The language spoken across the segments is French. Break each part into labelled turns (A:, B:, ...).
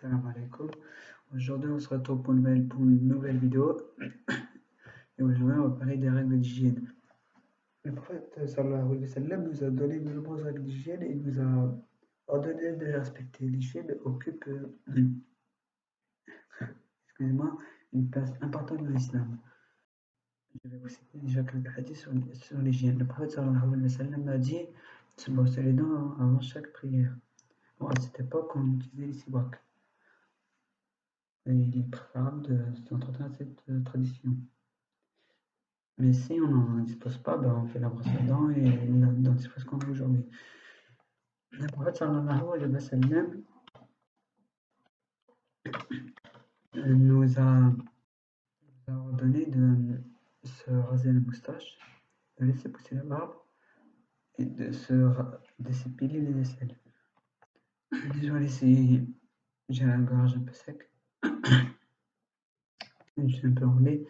A: Salam alaikum. Aujourd'hui, on se retrouve pour une nouvelle vidéo. Et aujourd'hui, on va parler des règles d'hygiène. Le prophète sallallahu alayhi wa sallam nous a donné de nombreuses règles d'hygiène et il nous a ordonné de les respecter. L'hygiène occupe excusez-moi, une place importante dans l'islam. Je vais vous citer déjà quelques hadiths sur l'hygiène. Le prophète sallallahu alayhi wa sallam a dit de se brosser les dents avant chaque prière. Bon, à cette époque, on utilisait les siwaks. Et il est préférable de s'entretenir de cette tradition. Mais si on n'en dispose pas, ben on fait la brosse à dents et la dentifrice qu'on a aujourd'hui. Le prophète sallallahu alayhi wa sallam nous a ordonné de se raser la moustache, de laisser pousser la barbe et de s'épiler les aisselles. Désolé si j'ai la gorge un peu sec, je suis un peu enrhumé.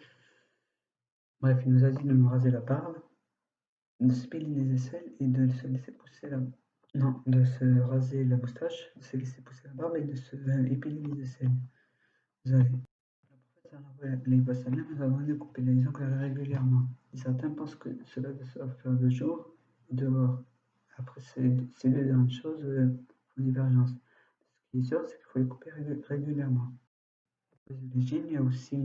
A: Bref, il nous a dit de nous raser la barbe, de s'épiler les aisselles et de se laisser pousser non, de se raser la moustache, de se laisser pousser la barbe et de se épiler les aisselles. Désolé. Le prophète sallallahu alayhi wa sallam nous a demandé de couper les ongles régulièrement. Et certains pensent que cela doit se faire de jour et dehors. Après, ces deux dernières choses font divergence. Ce qui est sûr, c'est qu'il faut les couper régulièrement. Après l'hygiène, il y a aussi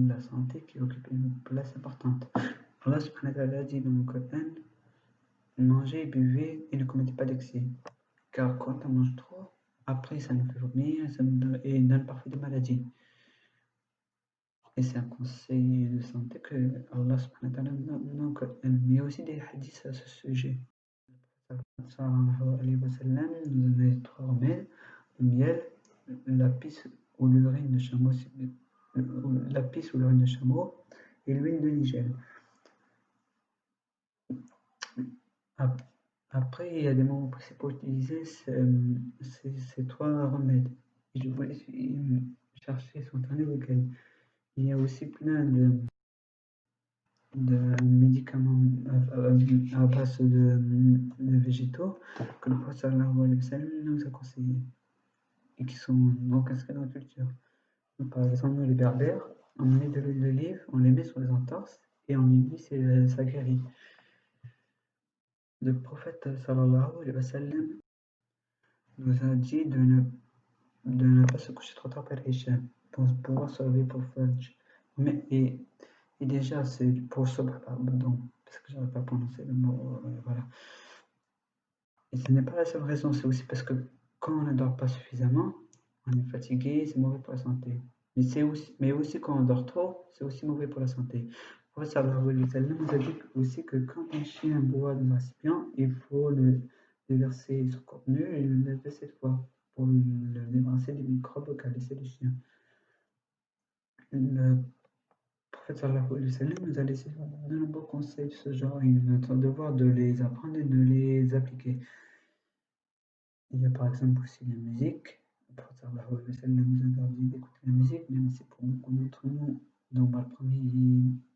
A: la santé qui occupe une place importante. Allah subhanahu wa ta'ala dit dans le Coran, mangez, buvez et ne commettez pas d'excès. Car quand on mange trop, après ça nous fait vomir et donne parfois des maladies. Et c'est un conseil de santé que Allah subhanahu wa ta'ala nous donne dans le Coran. Mais il y a aussi des hadiths à ce sujet. Le prophète sallallahu alayhi wa sallam nous a donné 3 remèdes: le miel, la pisse ou l'urine de chameau, et l'huile de nigel. Après, il y a des mots précis pour utiliser ces 3 remèdes. Je vous laisse chercher sur internet lequel. Il y a aussi plein de médicaments à base de végétaux que le prophète sallallahu alayhi wa sallam nous a conseillés et qui sont donc inscrits dans la culture. Donc, par exemple, les berbères, on met de l'huile d'olive, on les met sur les entorses et on les dit ça guérit. Le prophète sallallahu alayhi wa sallam nous a dit de ne pas se coucher trop tard après l'Isha pour pouvoir se lever pour Fajr. Et déjà, c'est pour Subh, pardon, parce que je n'arrive pas à prononcer le mot, voilà. Et ce n'est pas la seule raison, c'est aussi parce que quand on ne dort pas suffisamment, on est fatigué, c'est mauvais pour la santé. Mais aussi quand on dort trop, c'est aussi mauvais pour la santé. Le prophète sallallahu alayhi wa sallam nous a dit aussi que quand un chien boit dans un récipient, il faut le verser sur contenu et le laver 7 fois pour le débarrasser des microbes qu'a laissé le chien. Le prophète sallallahu alayhi wa sallam nous a laissé de nombreux conseils de ce genre et il est notre devoir de les apprendre et de les appliquer. Il y a par exemple aussi la musique. Le prophète sallallahu alayhi wa sallam nous interdit d'écouter la musique, même si pour beaucoup d'entre nous, dont le premier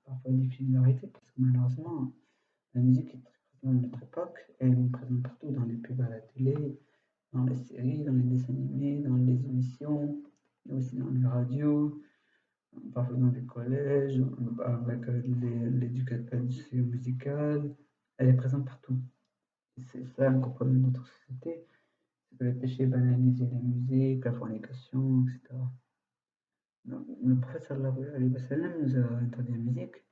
A: parfois difficile d'arrêter, parce que malheureusement, la musique est très présente dans notre époque, elle est présente partout, dans les pubs à la télé, dans les séries, dans les dessins animés, dans les émissions, et aussi dans les radios, parfois dans les collèges, avec l'éducation musicale, elle est présente partout. Et c'est ça un gros problème de notre société, c'est que les péchés banalisent la musique, la fornication, etc. Donc, le prophète sallallahu alayhi wa sallam nous a interdit la musique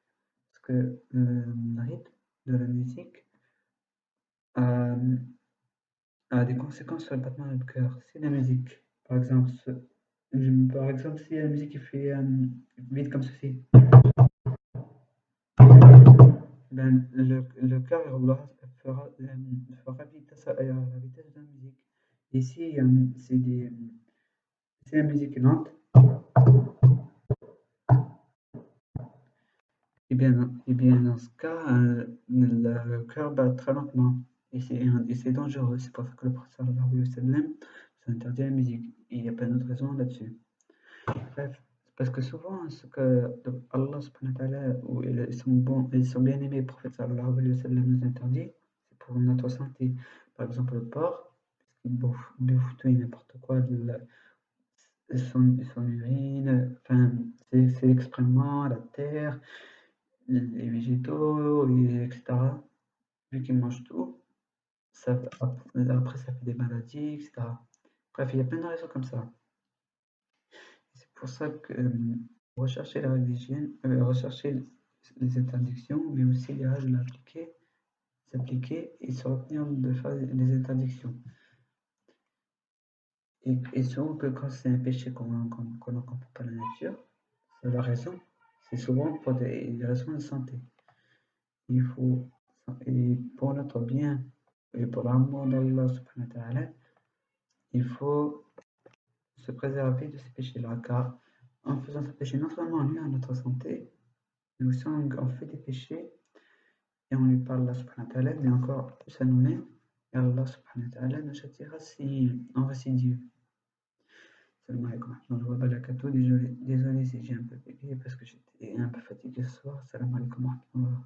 A: parce que le rythme de la musique a des conséquences sur le battement de notre cœur. Si la musique, par exemple, si la musique est fait vite comme ceci, ben, le cœur fera vitesse à la vitesse de la musique. Et si la musique est lente, et bien dans ce cas, le cœur bat très lentement. Et c'est dangereux. C'est pour ça que le prophète sallallahu alayhi wa sallam nous interdit la musique. Et il n'y a pas d'autre raison là-dessus. Bref, parce que souvent, ce que Allah subhanahu wa ta'ala, ou ils sont bien aimés, le prophète sallallahu alayhi wa sallam nous interdit, c'est pour notre santé. Par exemple, le porc, parce qu'il bouffe tout et n'importe quoi, son urine, enfin, ses excréments, la terre, les végétaux, etc. Vu qu'il mange tout, après ça fait des maladies, etc. Bref, il y a plein de raisons comme ça. C'est pour ça que rechercher la règle d'hygiène, rechercher les interdictions, mais aussi les règles à appliquer, s'appliquer et se retenir de faire les interdictions. Et souvent que quand c'est un péché qu'on ne comprend pas la nature, c'est la raison. C'est souvent pour des raisons de santé. Il faut, et pour notre bien et pour l'amour d'Allah subhanahu wa ta'ala, il faut se préserver de ces péchés-là, car en faisant ces péchés, non seulement on nuit à notre santé, mais aussi on fait des péchés et on lui parle Allah subhanahu wa ta'ala, mais encore plus à nous-mêmes, et Allah subhanahu wa ta'ala nous châtiera si on récidive. Salam alaikum wa rahmatullahi wa barakatuh. Désolé si j'ai un peu bégayé parce que j'étais un peu fatigué ce soir. Salam alaikum wa rahmatullahi.